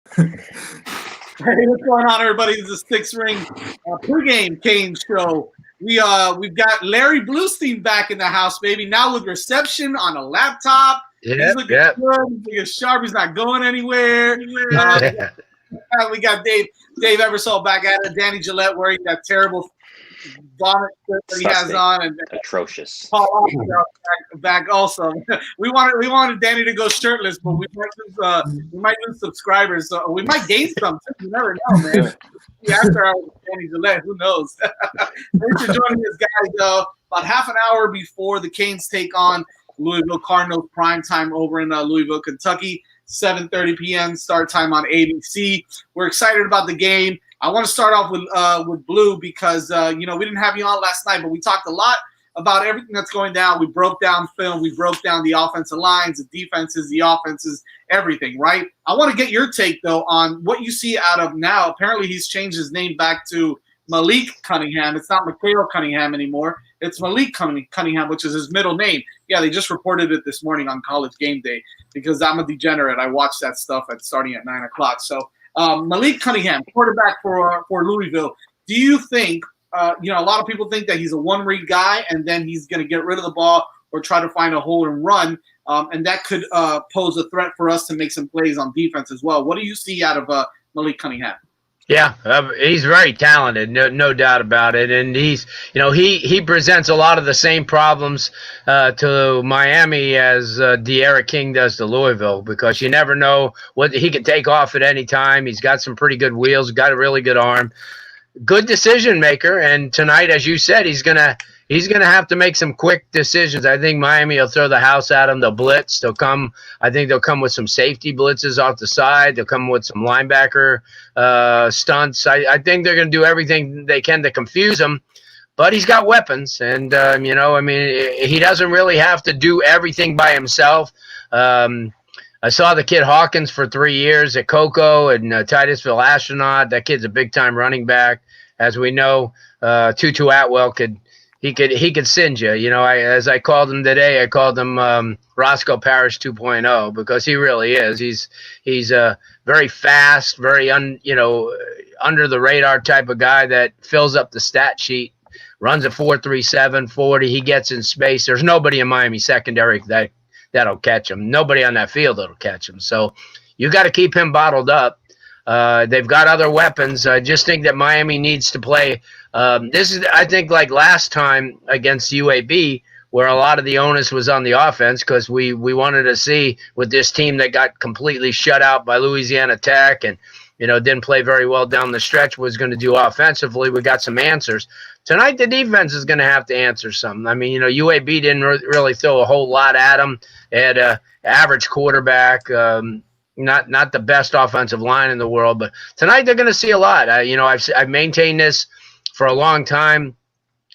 Hey, what's going on, everybody? This is Six Ring pregame Kane show. We've got Larry Bluestein back in the house, baby. Now with reception on a laptop. He's looking good. He's looking sharp. He's not going anywhere. We got Dave Eversole back at it. Danny Gillette wearing that terrible bonnet that he has on, and atrocious. Paul back also. we wanted Danny to go shirtless, but we might lose subscribers, so we might gain some. You never know, man. After our Danny Gillette, who knows? Thanks for joining us, guys. About half an hour before the Canes take on Louisville Cardinals, prime time over in Louisville, Kentucky. 7:30 p.m. start time on ABC. We're excited about the game. I want to start off with Blue because we didn't have you on last night, but we talked a lot about everything that's going down. We broke down film. We broke down the offensive lines, the defenses, the offenses, everything, right? I want to get your take, though, on what you see out of now. Apparently, he's changed his name back to Malik Cunningham. It's not Mikhail Cunningham anymore. It's Malik Cunningham, which is his middle name. Yeah, they just reported it this morning on College Game Day because I'm a degenerate. I watch that stuff starting at 9 o'clock. So Malik Cunningham, quarterback for Louisville. Do you think, a lot of people think that he's a one-read guy and then he's going to get rid of the ball or try to find a hole and run, and that could pose a threat for us to make some plays on defense as well. What do you see out of Malik Cunningham? Yeah, he's very talented, no doubt about it. And he's, he presents a lot of the same problems to Miami as De'Ara King does to Louisville, because you never know what he could take off at any time. He's got some pretty good wheels, got a really good arm, good decision maker. And tonight, as you said, he's gonna have to make some quick decisions. I think Miami will throw the house at him. They'll blitz. I think they'll come with some safety blitzes off the side. They'll come with some linebacker stunts. I think they're going to do everything they can to confuse him. But he's got weapons, and he doesn't really have to do everything by himself. I saw the kid Hawkins for 3 years at Cocoa and Titusville Astronaut. That kid's a big-time running back. As we know, Tutu Atwell could singe you. As I called him today, I called him Roscoe Parrish 2.0 because he really is. He's a very fast, very under the radar type of guy that fills up the stat sheet, runs a 4.37 40. He gets in space. There's nobody in Miami secondary that'll catch him. Nobody on that field that'll catch him. So you got to keep him bottled up. They've got other weapons. I just think that Miami needs to play. This is, I think, like last time against UAB, where a lot of the onus was on the offense because we wanted to see with this team that got completely shut out by Louisiana Tech and didn't play very well down the stretch was going to do offensively. We got some answers. Tonight, the defense is going to have to answer something. I mean, UAB didn't really throw a whole lot at them. They had an average quarterback. Not the best offensive line in the world, but tonight they're going to see a lot. I've maintained this for a long time.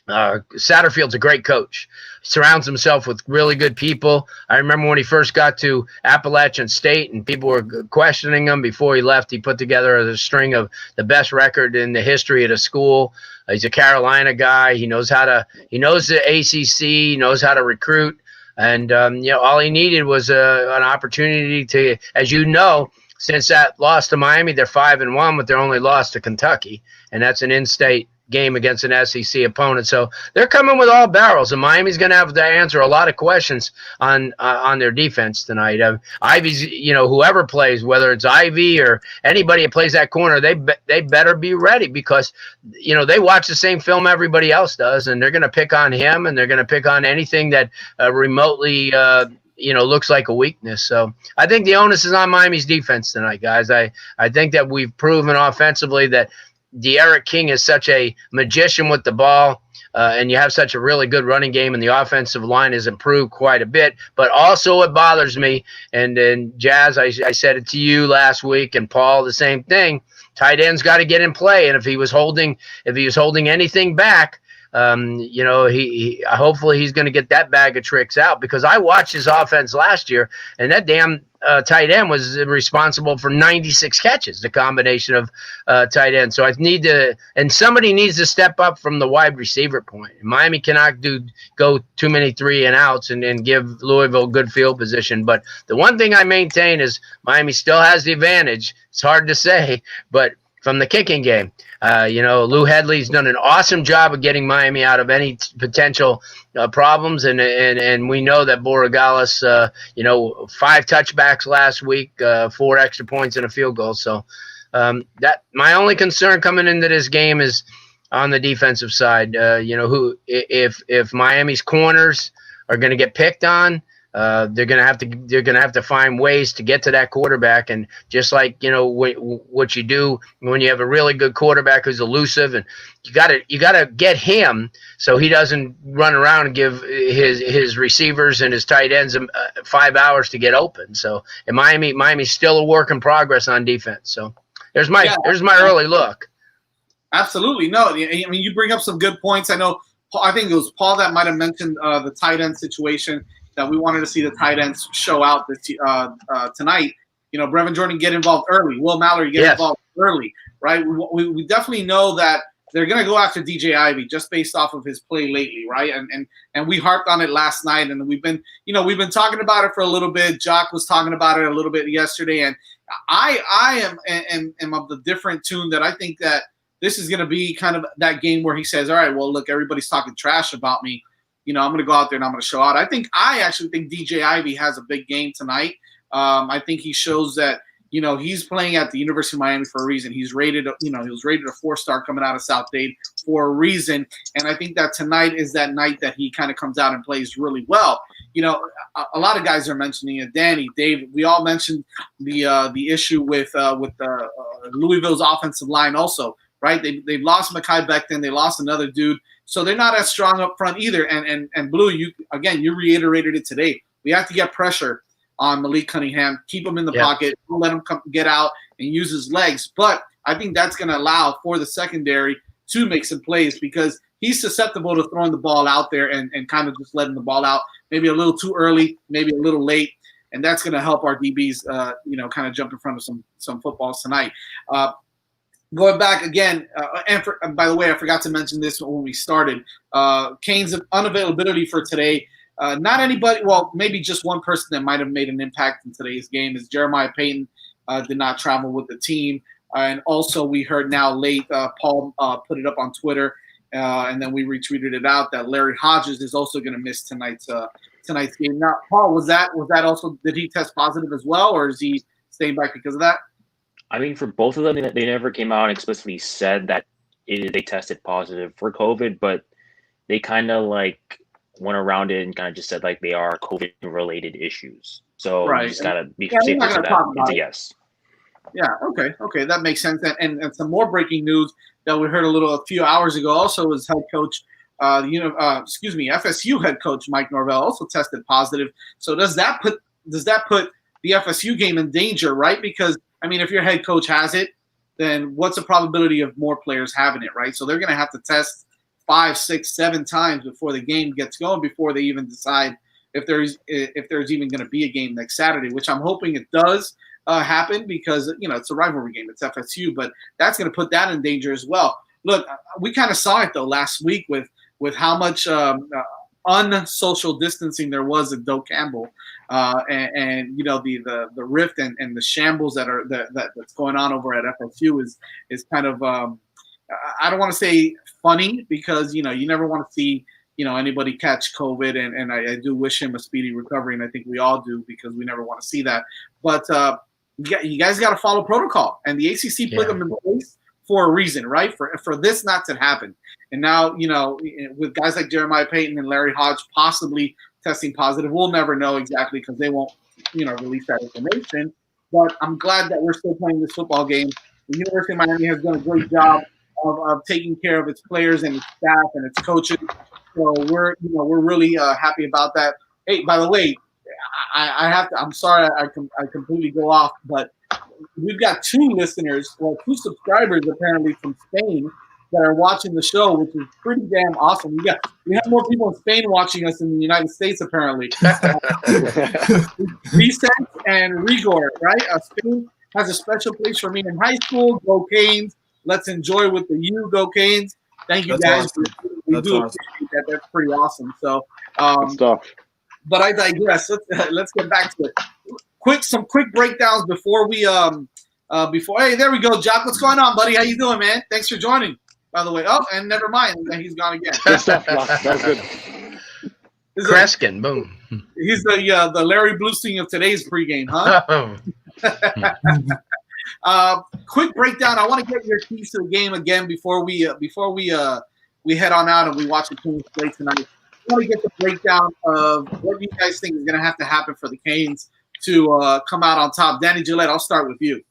Satterfield's a great coach. He surrounds himself with really good people. I remember when he first got to Appalachian State and people were questioning him before he left. He put together a string of the best record in the history of the school. He's a Carolina guy. He knows the ACC. He knows how to recruit. And, all he needed was an opportunity to, as you know, since that loss to Miami, they're 5-1, but they're only lost to Kentucky. And that's an in-state game against an SEC opponent. So they're coming with all barrels, and Miami's going to have to answer a lot of questions on their defense tonight. Ivy's, whoever plays, whether it's Ivy or anybody that plays that corner, they better be ready because, they watch the same film everybody else does, and they're going to pick on him, and they're going to pick on anything that remotely looks like a weakness. So I think the onus is on Miami's defense tonight, guys. I think that we've proven offensively that De'Ara King is such a magician with the ball, and you have such a really good running game, and the offensive line has improved quite a bit. But also it bothers me, and Jazz, I said it to you last week, and Paul, the same thing. Tight end's got to get in play, and if he was holding anything back, Hopefully he's going to get that bag of tricks out, because I watched his offense last year, and that damn tight end was responsible for 96 catches, the combination of tight end. So somebody needs to step up from the wide receiver point. Miami cannot go too many 3 and outs and give Louisville good field position. But the one thing I maintain is Miami still has the advantage. It's hard to say, but from the kicking game. Lou Headley's done an awesome job of getting Miami out of any potential problems, and we know that Borregales, 5 touchbacks last week, 4 extra points and a field goal. So that my only concern coming into this game is on the defensive side. If Miami's corners are going to get picked on, they're gonna have to find ways to get to that quarterback, and just like what you do when you have a really good quarterback who's elusive, and you gotta get him so he doesn't run around and give his receivers and his tight ends 5 hours to get open. So, and Miami's still a work in progress on defense. So there's my early look. Absolutely, no. I mean, you bring up some good points. I think it was Paul that might have mentioned the tight end situation, that we wanted to see the tight ends show out this tonight. Brevin Jordan get involved early. Will Mallory get involved early, right? We definitely know that they're going to go after DJ Ivey just based off of his play lately, right? And we harped on it last night, and we've been talking about it for a little bit. Jock was talking about it a little bit yesterday, and I am of the different tune that I think that this is going to be kind of that game where he says, all right, well, look, everybody's talking trash about me. I'm going to go out there and I'm going to show out. I actually think DJ Ivey has a big game tonight. I think he shows that, he's playing at the University of Miami for a reason. He's rated, he was rated a 4-star coming out of South Dade for a reason. And I think that tonight is that night that he kind of comes out and plays really well. A lot of guys are mentioning it. Danny, Dave, we all mentioned the issue with Louisville's offensive line also, right? They've lost Mekhi Becton. They lost another dude. So they're not as strong up front either. And Blue, you reiterated it today. We have to get pressure on Malik Cunningham, keep him in the pocket, don't let him get out and use his legs. But I think that's going to allow for the secondary to make some plays, because he's susceptible to throwing the ball out there and kind of just letting the ball out maybe a little too early, maybe a little late. And that's going to help our DBs, kind of jump in front of some footballs tonight. Going back again, and by the way, I forgot to mention this when we started. Kane's unavailability for today. Not anybody, well, maybe just one person that might have made an impact in today's game is Jeremiah Payton. Did not travel with the team. And also we heard now late, Paul put it up on Twitter, and then we retweeted it out that Larry Hodges is also going to miss tonight's game. Now, Paul, was that also, did he test positive as well, or is he staying back because of that? I mean, for both of them, they never came out and explicitly said that they tested positive for COVID, but they kind of went around it and kind of just said they are COVID-related issues. So you just gotta be safe to say that it's a yes. Yeah. Okay. That makes sense. And some more breaking news that we heard a few hours ago also was head coach, FSU head coach Mike Norvell also tested positive. So does that put the FSU game in danger, right? Because I mean, if your head coach has it, then what's the probability of more players having it, right? So they're going to have to test 5, 6, 7 times before the game gets going, before they even decide if there's even going to be a game next Saturday, which I'm hoping it does happen, because it's a rivalry game, it's FSU, but that's going to put that in danger as well. Look, we kind of saw it though last week with how much unsocial distancing there was at Doak Campbell, and the rift and the shambles that's going on over at FSU is kind of I don't want to say funny, because you never want to see anybody catch COVID, and I do wish him a speedy recovery, and I think we all do, because we never want to see that. But you guys got to follow protocol, and the ACC put them in place for a reason, right? For this not to happen. And now, with guys like Jeremiah Payton and Larry Hodge possibly testing positive, we'll never know exactly, because they won't, release that information. But I'm glad that we're still playing this football game. The University of Miami has done a great job of taking care of its players and its staff and its coaches. So we're really happy about that. Hey, by the way, I have to. I'm sorry, I completely go off, but we've got 2 listeners, 2 subscribers apparently from Spain that are watching the show, which is pretty damn awesome. We have more people in Spain watching us than the United States, apparently. Vicente and Rigor, right? Spain has a special place for me in high school. Go Canes. Let's enjoy with the U. Go Canes. Thank you, guys. Awesome. We do appreciate that. That's pretty awesome. So, Good stuff. but I digress. Let's get back to it. Some quick breakdowns before we hey, there we go, Jock. What's going on, buddy? How you doing, man? Thanks for joining. By the way, and never mind, he's gone again. Good stuff, Jock. That was good. Kreskin, boom. He's the Larry Bluestein of today's pregame, huh? Quick breakdown. I want to get your keys to the game again before we head on out and we watch the Canes play tonight. I want to get the breakdown of what you guys think is going to have to happen for the Canes to come out on top. Danny Gillette, I'll start with you.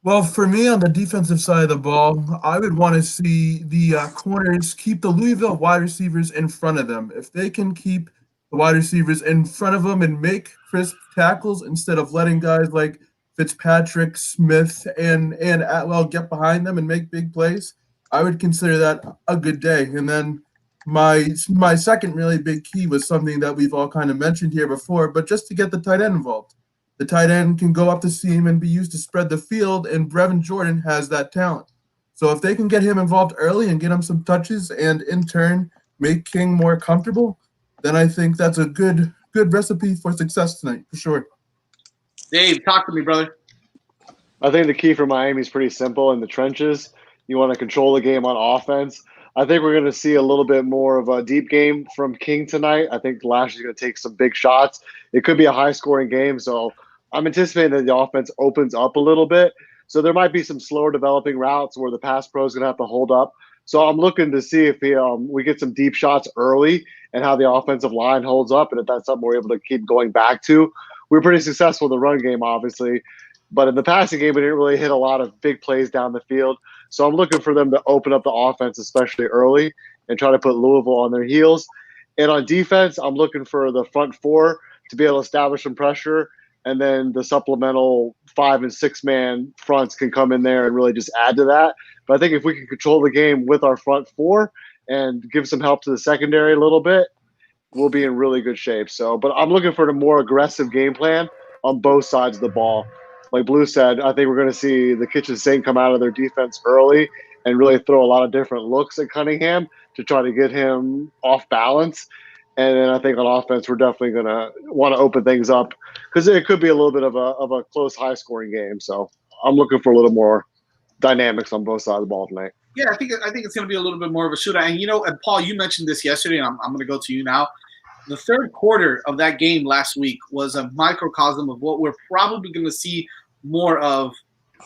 Well, for me, on the defensive side of the ball, I would want to see the corners keep the Louisville wide receivers in front of them. If they can keep the wide receivers in front of them and make crisp tackles instead of letting guys like Fitzpatrick, Smith, and Atwell get behind them and make big plays, I would consider that a good day. And then my second really big key was something that we've all kind of mentioned here before, but just to get the tight end involved. The tight end can go up the seam and be used to spread the field, and Brevin Jordan has that talent. So if they can get him involved early and get him some touches and, in turn, make King more comfortable, then I think that's a good recipe for success tonight, for sure. Dave, talk to me, brother. I think the key for Miami is pretty simple in the trenches. You want to control the game on offense. I think we're going to see a little bit more of a deep game from King tonight. I think Lashley's going to take some big shots. It could be a high-scoring game, so I'm anticipating that the offense opens up a little bit. So there might be some slower developing routes where the pass pro is going to have to hold up. So I'm looking to see if we get some deep shots early and how the offensive line holds up, and if that's something we're able to keep going back to. We were pretty successful in the run game, obviously, but in the passing game, we didn't really hit a lot of big plays down the field. So I'm looking for them to open up the offense, especially early, and try to put Louisville on their heels. And on defense, I'm looking for the front four to be able to establish some pressure, and then the supplemental 5- and 6-man fronts can come in there and really just add to that. But I think if we can control the game with our front four and give some help to the secondary a little bit, we'll be in really good shape. So, but I'm looking for a more aggressive game plan on both sides of the ball. Like Blue said, I think we're going to see the kitchen sink come out of their defense early and really throw a lot of different looks at Cunningham to try to get him off balance. And then I think on offense, we're definitely going to want to open things up because it could be a little bit of a close, high-scoring game. So I'm looking for a little more dynamics on both sides of the ball tonight. Yeah, I think it's going to be a little bit more of a shootout. And Paul, you mentioned this yesterday, and I'm going to go to you now. The third quarter of that game last week was a microcosm of what we're probably going to see more of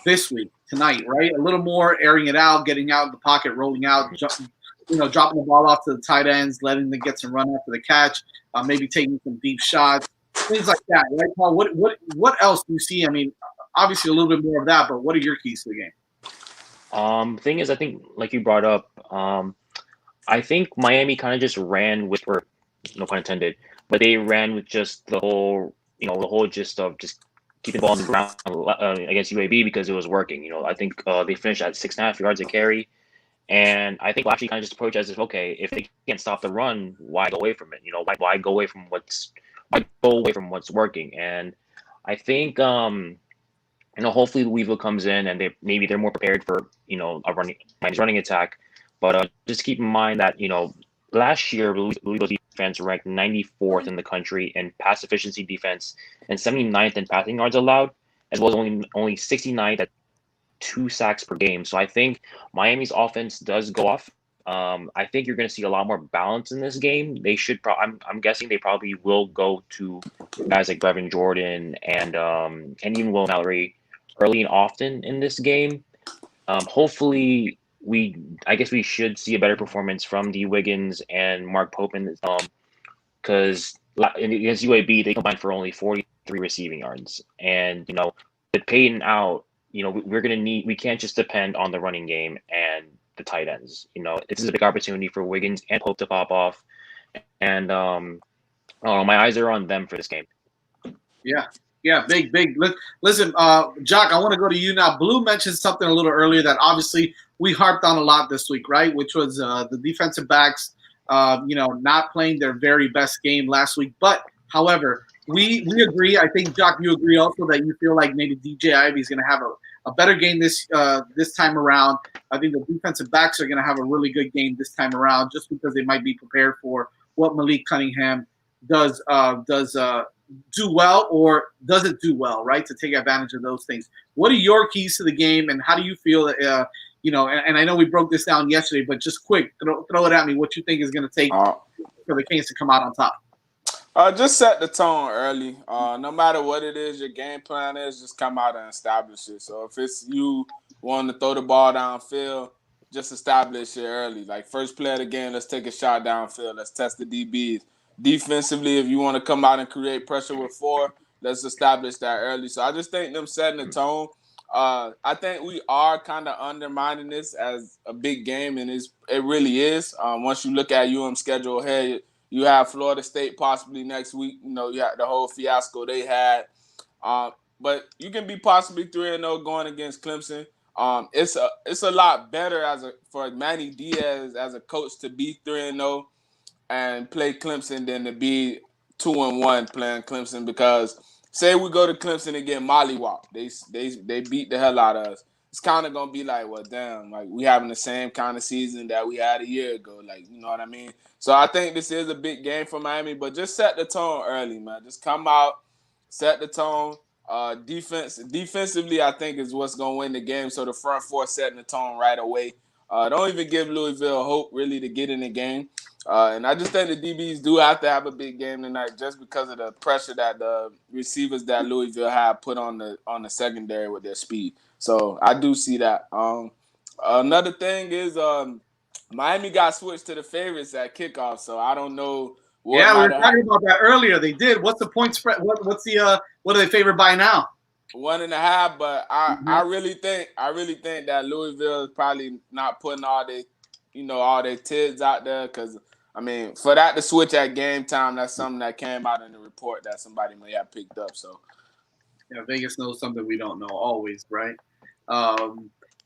this week, tonight, right? A little more airing it out, getting out of the pocket, rolling out, dropping the ball off to the tight ends, letting them get some run after the catch, maybe taking some deep shots, things like that, right, Paul? What else do you see? I mean, obviously a little bit more of that, but what are your keys to the game? Thing is, I think, like you brought up, I think Miami kind of just ran with, or no pun intended, but they ran with just the whole gist of just keeping the ball on the ground against UAB because it was working. I think they finished at 6.5 yards a carry, and I think we'll actually kind of just approach as if, okay, if they can't stop the run, why go away from it? Why go away from what's working? And I think hopefully Louisville comes in and they're more prepared for a running attack. But just keep in mind that last year Louisville's defense ranked 94th in the country in pass efficiency defense and 79th in passing yards allowed, as well as only 69th at 2 sacks per game. So I think Miami's offense does go off. I think you're going to see a lot more balance in this game. They should. I'm guessing they probably will go to guys like Brevin Jordan and even Will Mallory early and often in this game. Hopefully, I guess we should see a better performance from D. Wiggins and Mark Popin, because against UAB they combined for only 43 receiving yards, and with Payton out, we can't just depend on the running game and the tight ends. This is a big opportunity for Wiggins and Pope to pop off, and my eyes are on them for this game. Yeah, Yeah, big. Listen, Jock, I want to go to you now. Blue mentioned something a little earlier that obviously we harped on a lot this week, right? Which was the defensive backs, not playing their very best game last week. But, however, we agree. I think, Jock, you agree also that you feel like maybe DJ Ivey is going to have a better game this time around. I think the defensive backs are going to have a really good game this time around just because they might be prepared for what Malik Cunningham does do well or doesn't do well, right? To take advantage of those things. What are your keys to the game, and how do you feel that, and I know we broke this down yesterday, but just quick, throw it at me. What you think is going to take for the Kings to come out on top? Just set the tone early. No matter what it is, your game plan is, just come out and establish it. So if it's you wanting to throw the ball downfield, just establish it early. Like first play of the game, let's take a shot downfield. Let's test the DBs. Defensively, if you want to come out and create pressure with 4, let's establish that early. So I just think them setting the tone. I think we are kind of undermining this as a big game, and it really is. Once you look at schedule ahead, you have Florida State possibly next week. You have the whole fiasco they had. But you can be possibly 3-0 going against Clemson. It's a lot better for Manny Diaz as a coach to be 3-0 and play Clemson than to be 2-1 playing Clemson, because say we go to Clemson and get mollywopped, they beat the hell out of us. It's kind of gonna be like, well, damn, like we having the same kind of season that we had a year ago, like, you know what I mean? So I think this is a big game for Miami, but just set the tone early, man. Just come out, set the tone. Defensively, I think is what's gonna win the game. So the front 4 setting the tone right away. Don't even give Louisville hope really to get in the game. And I just think the DBs do have to have a big game tonight, just because of the pressure that the receivers that Louisville have put on the secondary with their speed. So I do see that. Another thing is Miami got switched to the favorites at kickoff, so I don't know. We were talking about that earlier. They did. What's the point spread? What's the what are they favored by now? 1.5. But I really think that Louisville is probably not putting all their tids out there, because I mean, for that to switch at game time, that's something that came out in the report that somebody may have picked up. So yeah, Vegas knows something we don't know always, right?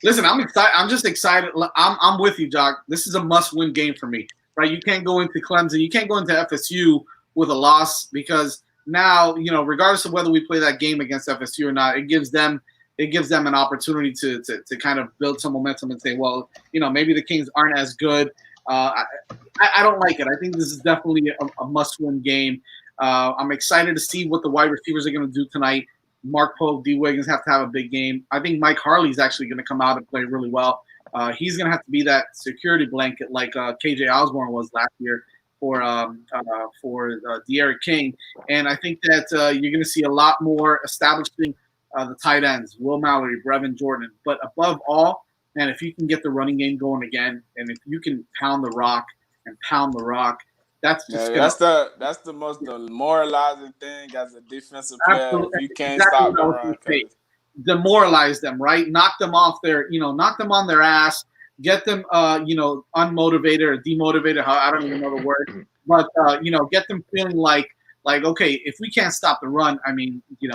Listen, I'm excited. I'm just excited. I'm with you, Jock. This is a must-win game for me, right? You can't go into Clemson, you can't go into FSU with a loss, because now, regardless of whether we play that game against FSU or not, it gives them an opportunity to kind of build some momentum and say, well, maybe the Kings aren't as good. I don't like it. I think this is definitely a must-win game. I'm excited to see what the wide receivers are going to do tonight. Mark Pope, D. Wiggins have to have a big game. I think Mike Harley's actually going to come out and play really well. He's going to have to be that security blanket like KJ Osborne was last year for De'Aaron King. And I think that you're going to see a lot more establishing the tight ends, Will Mallory, Brevin Jordan. But above all, man, if you can get the running game going again, and if you can pound the rock, that's just that's the most demoralizing thing as a defensive player. If you can't stop the run, demoralize them, right? Knock them off knock them on their ass, get them unmotivated or demotivated. I don't even know the word, but get them feeling like okay, if we can't stop the run, I mean, they're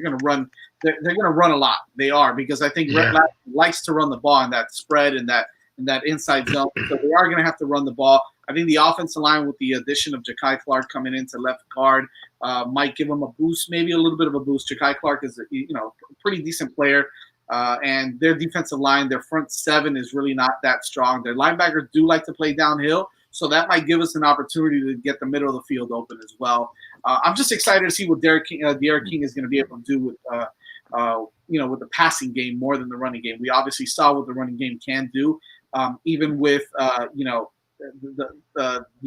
going to run. They're going to run a lot. They are, because I think Red Lab likes to run the ball in that spread and that inside zone. So they are going to have to run the ball. I think the offensive line, with the addition of Ja'Kai Clark coming into left guard, might give them a boost, maybe a little bit of a boost. Ja'Kai Clark is a pretty decent player, and their defensive line, their front 7 is really not that strong. Their linebackers do like to play downhill, so that might give us an opportunity to get the middle of the field open as well. I'm just excited to see what De'Aaron King is going to be able to do with with the passing game more than the running game. We obviously saw what the running game can do, even with the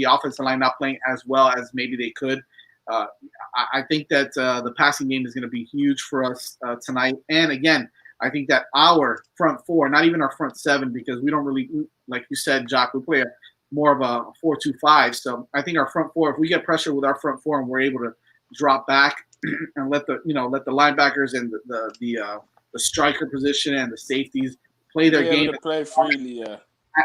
offensive line not playing as well as maybe they could. I think that the passing game is going to be huge for us tonight. And again, I think that our front 4, not even our front 7, because we don't really, like you said, Jock, we play more of a 4-2-5. So I think our front 4, if we get pressure with our front 4 and we're able to drop back and let the linebackers and the striker position and the safeties play their game, to play freely. Yeah.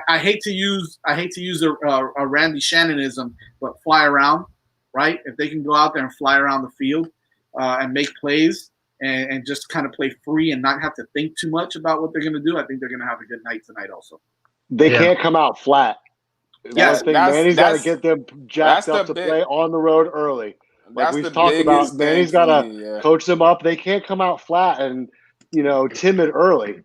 I hate to use a Randy Shannonism, but fly around, right? If they can go out there and fly around the field, and make plays and just kind of play free and not have to think too much about what they're going to do, I think they're going to have a good night tonight also. They can't come out flat. Yes, One thing, Manny's got to get them jacked up to play on the road early. Like we've talked about, Manny's got to coach them up. They can't come out flat and, timid early.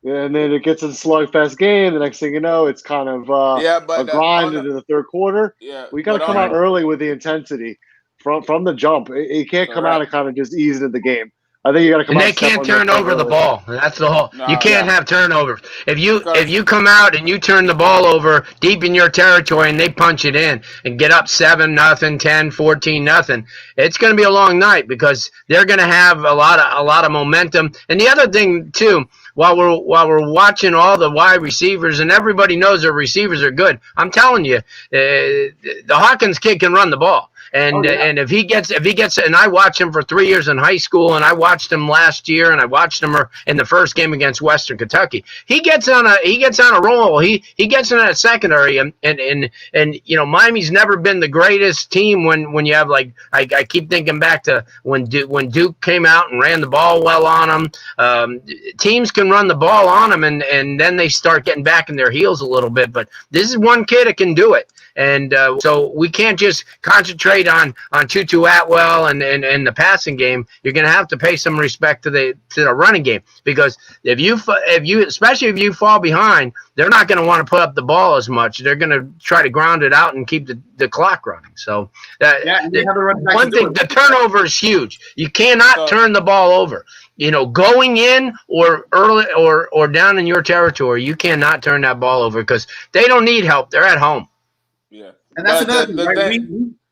And then it gets a slugfest game. The next thing you know, it's kind of a grind into the third quarter. Yeah, we got to come out early with the intensity from the jump. It can't come out and kind of just ease into the game. I think you got to come out. And they can't turn over the ball. That's the whole. You can't have turnovers. If you come out and you turn the ball over deep in your territory and they punch it in and get up 7-0, 10, 14-0, it's going to be a long night because they're going to have a lot of momentum. And the other thing too, while we're watching all the wide receivers and everybody knows their receivers are good, I'm telling you, the Hawkins kid can run the ball. And and if he gets and I watched him for 3 years in high school, and I watched him last year, and I watched him in the first game against Western Kentucky. He gets on a roll. He gets in that secondary, and Miami's never been the greatest team when you have I keep thinking back to when Duke came out and ran the ball well on them. Teams can run the ball on them, and then they start getting back in their heels a little bit. But this is one kid that can do it. And so we can't just concentrate on Tutu Atwell and the passing game. You're going to have to pay some respect to the running game, because if you especially if you fall behind, they're not going to want to put up the ball as much. They're going to try to ground it out and keep the clock running. So one thing, the turnover is huge. You cannot turn the ball over. Going in or early or down in your territory, you cannot turn that ball over because they don't need help. They're at home. Yeah, and that's another thing, right?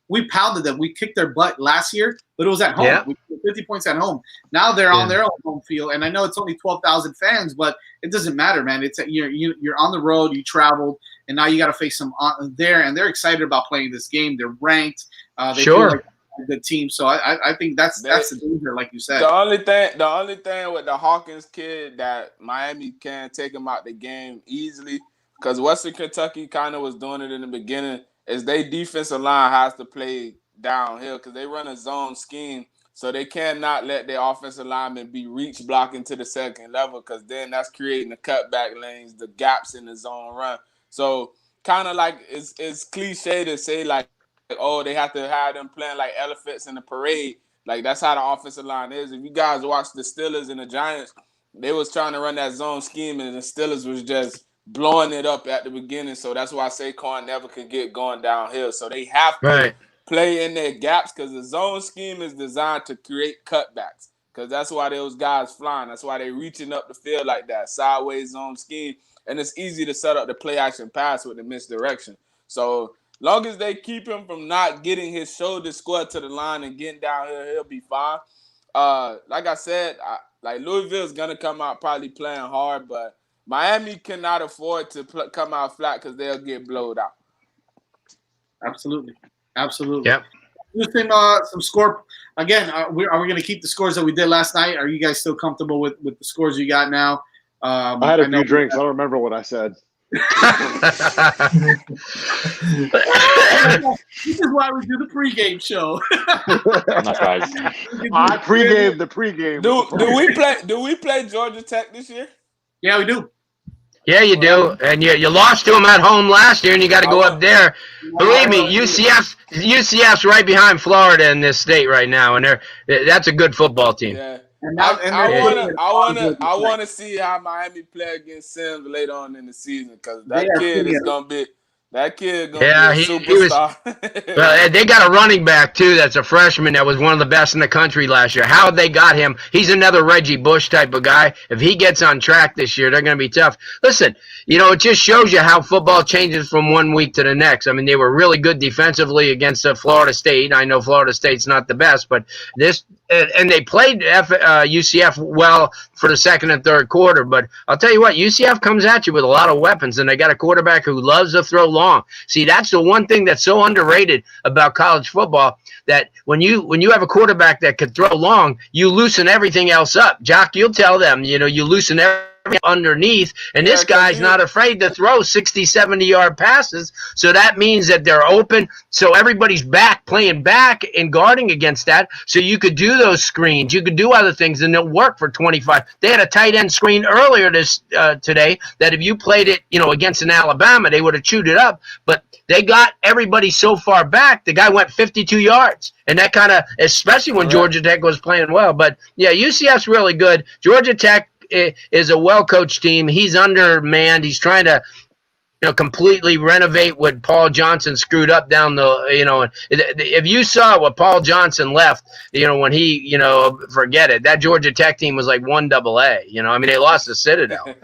We pounded them. We kicked their butt last year, but it was at home. Yeah. We put 50 points at home. Now they're on their own home field, and I know it's only 12,000 fans, but it doesn't matter, man. It's you're on the road, you traveled, and now you got to face them there, and they're excited about playing this game. They're ranked. They feel like a good team, so I think that's the danger, like you said. The only thing with the Hawkins kid that Miami can take him out the game easily, because Western Kentucky kind of was doing it in the beginning, is their defensive line has to play downhill because they run a zone scheme, so they cannot let their offensive linemen be reach blocking to the second level, because then that's creating the cutback lanes, the gaps in the zone run. So kind of like it's cliche to say they have to have them playing like elephants in the parade. Like that's how the offensive line is. If you guys watch the Steelers and the Giants, they was trying to run that zone scheme, and the Steelers was just blowing it up at the beginning. So that's why Saquon never could get going downhill. So they have to play in their gaps, because the zone scheme is designed to create cutbacks, because that's why those guys flying. That's why they reaching up the field like that, sideways zone scheme. And it's easy to set up the play action pass with the misdirection. So long as they keep him from not getting his shoulder squared to the line and getting downhill, he'll be fine. Like I said, Louisville's going to come out probably playing hard, but Miami cannot afford to come out flat because they'll get blowed out. Absolutely. Yep. Some score again. Are we going to keep the scores that we did last night? Are you guys still comfortable with the scores you got now? I had a few drinks. I don't remember what I said. This is why we do the pregame show. I'm not surprised. I pregame the pregame. Do we play Georgia Tech this year? Yeah, we do. Yeah, you do, and you lost to them at home last year, and you got to go up there. Believe me, UCF's right behind Florida in this state right now, and that's a good football team. Yeah. I want to see how Miami play against Sims later on in the season, because that kid is gonna be a superstar. Well, they got a running back too that's a freshman that was one of the best in the country last year. How they got him? He's another Reggie Bush type of guy. If he gets on track this year, they're going to be tough. Listen, it just shows you how football changes from one week to the next. I mean, they were really good defensively against Florida State. I know Florida State's not the best, but and they played UCF well for the second and third quarter. But I'll tell you what, UCF comes at you with a lot of weapons, and they got a quarterback who loves to throw long. See, that's the one thing that's so underrated about college football, that when you have a quarterback that could throw long, you loosen everything else up. Jock, you'll tell them, you loosen everything underneath, and Yeah, this guy's not afraid to throw 60, 70-yard passes. So that means that they're open. So everybody's playing back and guarding against that. So you could do those screens. You could do other things, and they'll work for 25. They had a tight end screen earlier today that if you played it, against an Alabama, they would have chewed it up. But they got everybody so far back, the guy went 52 yards. And that kind of, especially when Georgia Tech was playing well. But, yeah, UCF's really good. Georgia Tech is a well-coached team. He's undermanned. He's trying to, completely renovate what Paul Johnson screwed up down the, if you saw what Paul Johnson left, when he, forget it. That Georgia Tech team was like 1AA, they lost the Citadel,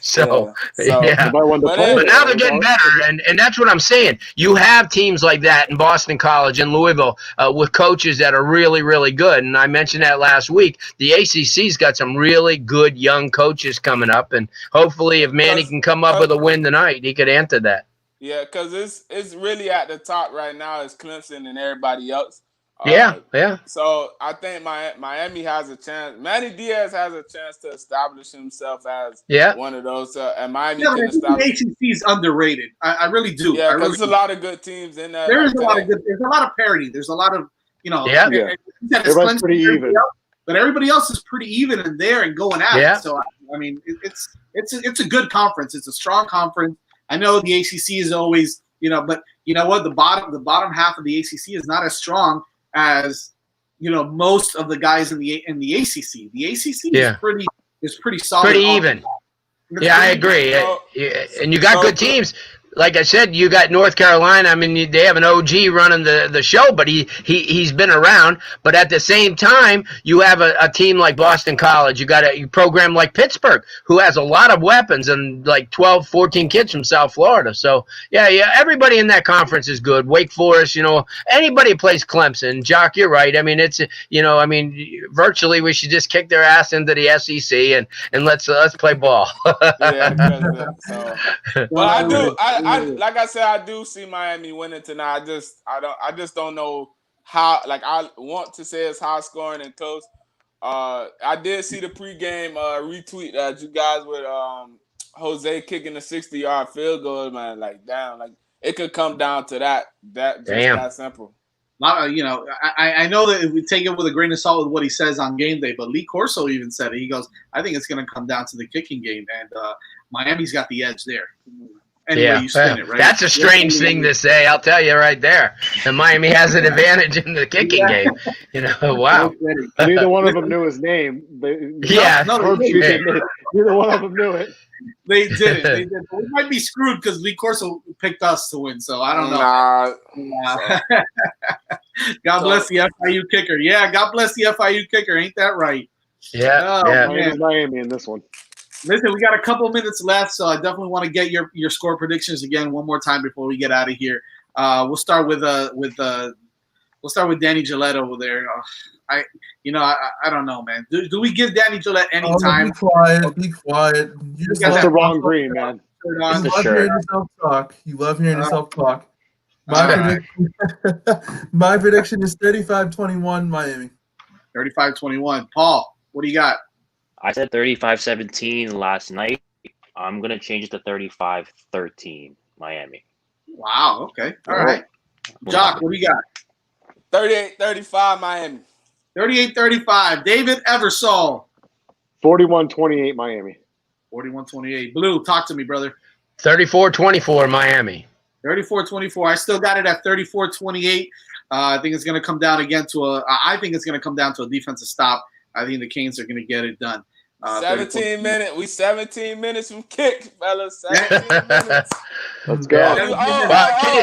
so. But now they're getting better, and that's what I'm saying. You have teams like that in Boston College and Louisville with coaches that are really, really good, and I mentioned that last week. The ACC's got some really good young coaches coming up, and hopefully if Manny can come up with a win tonight, he could answer that. Yeah, because it's really at the top right now is Clemson and everybody else. Yeah. So I think Miami has a chance. Manny Diaz has a chance to establish himself as one of those. And Miami can establish. The ACC is underrated. I really do. Yeah, because there's a lot of good teams in there. There's a lot of parity. There's a lot of Everybody's pretty even. But everybody else is pretty even in there and going at it. So it's a good conference. It's a strong conference. I know the ACC is always, but you know what? The bottom half of the ACC is not as strong as most of the guys in the ACC. The ACC is pretty solid. Pretty even. Yeah, I agree. And you got good teams. Like I said, you got North Carolina. I mean, they have an OG running the show, but he's been around. But at the same time, you have a team like Boston College. You got a program like Pittsburgh, who has a lot of weapons and like 12, 14 kids from South Florida. So, yeah, everybody in that conference is good. Wake Forest, anybody who plays Clemson. Jock, you're right. I mean, it's, virtually we should just kick their ass into the SEC and let's play ball. Well, like I said, I do see Miami winning tonight. I just don't know how. Like, I want to say it's high scoring and close. I did see the pregame retweet that you guys with Jose kicking a 60-yard field goal, man. Like, damn, like it could come down to that. That simple. I know that if we take it with a grain of salt with what he says on game day, but Lee Corso even said it. He goes, I think it's going to come down to the kicking game, and Miami's got the edge there. Anyway, you spin it, right? That's a strange thing to say. I'll tell you right there. And Miami has an advantage in the kicking game. Wow. Neither one of them knew his name. Neither one of them knew it. They did it. We might be screwed because Lee Corso picked us to win, so I don't know. God bless the FIU kicker. Yeah, God bless the FIU kicker. Ain't that right? Yeah. Miami in this one. Listen, we got a couple minutes left, so I definitely want to get your score predictions again one more time before we get out of here. We'll start with Danny Gillette over there. I don't know, man. Do we give Danny Gillette any time? Be quiet. That's the wrong green, man. You love hearing yourself talk. My prediction is 35-21 Miami. 35-21. Paul, what do you got? I said 35-17 last night. I'm going to change it to 35-13 Miami. Wow. Okay. All right. Jock, what do you got? 38-35 Miami. 38-35. David Eversole. 41-28 Miami. 41-28. Blue, talk to me, brother. 34-24 Miami. 34-24. I still got it at 34-28. I think it's going to come down again to a defensive stop. I think the Canes are going to get it done. 17 minutes. We 17 minutes from kick, fellas. 17 minutes. Let's go.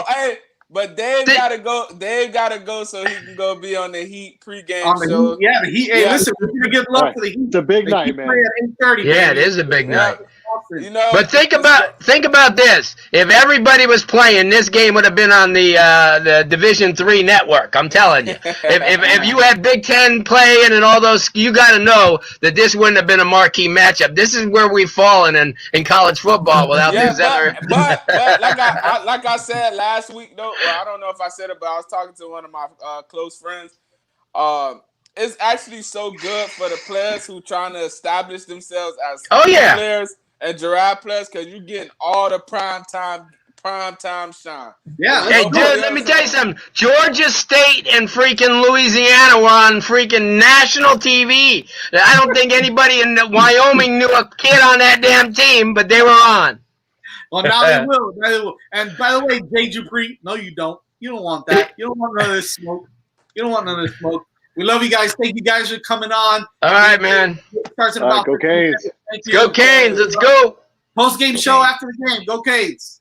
Hey, but Dave gotta go. Dave gotta go so he can go be on the Heat pregame show. The Heat. Hey, listen, we're gonna give love to the Heat. It's a big night, man. It is a big night. But think about this. If everybody was playing, this game would have been on the Division III network. I'm telling you. If you had Big Ten playing and all those, you got to know that this wouldn't have been a marquee matchup. This is where we've fallen in college football without these other. But like I said last week, though, well, I don't know if I said it, but I was talking to one of my close friends. it's actually so good for the players who trying to establish themselves as players and giraffe players because you're getting all the prime time shine. Yeah. Hey, dude, let me tell you something. Georgia State and freaking Louisiana were on freaking national TV. I don't think anybody in Wyoming knew a kid on that damn team, but they were on. Well, now they will. Now they will. And by the way, Jay Dupree, no, you don't. You don't want that. You don't want none of this smoke. You don't want none of this smoke. We love you guys. Thank you guys for coming on. All right, man. Starts in about go Canes. Thank you. Go Canes. Let's go. Post-game show after the game. Go Canes.